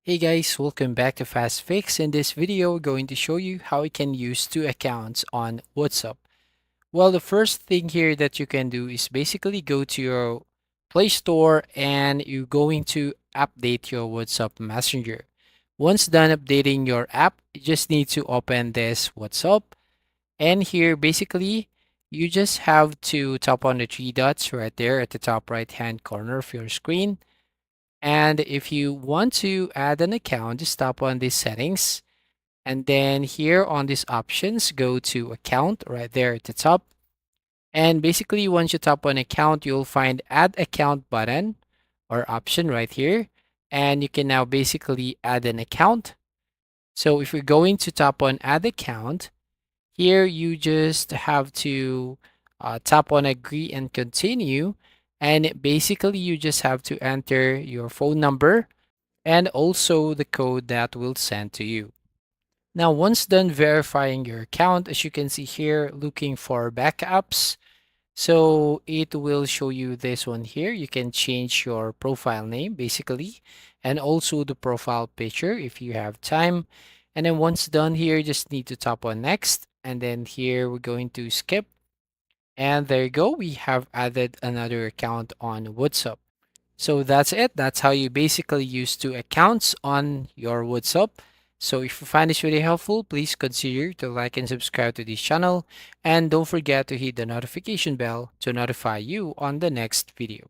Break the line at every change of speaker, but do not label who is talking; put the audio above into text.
Hey guys, welcome back to Fast Fix. In this video, we're going to show you how you can use two accounts on WhatsApp. Well, the first thing here that you can do is basically go to your Play Store and you're going to update your WhatsApp Messenger. Once done updating your app, you just need to open this WhatsApp. And here, basically, you just have to tap on the three dots right there at the top right hand corner of your screen, and if you want to add an account, just tap on these settings. And then here on these options, go to account right there at the top. And basically, once you tap on account, you'll find add account button or option right here. And you can now basically add an account. So if you're going to tap on add account, here you just have to tap on agree and continue. And basically, you just have to enter your phone number and also the code that will send to you. Now, once done verifying your account, as you can see here, looking for backups, so it will show you this one here. You can change your profile name basically, and also the profile picture if you have time. And then once done here, you just need to tap on next. And then here we're going to skip. And there you go. We have added another account on WhatsApp. So that's it. That's how you basically use two accounts on your WhatsApp. So if you find this video helpful, please consider to like and subscribe to this channel. And don't forget to hit the notification bell to notify you on the next video.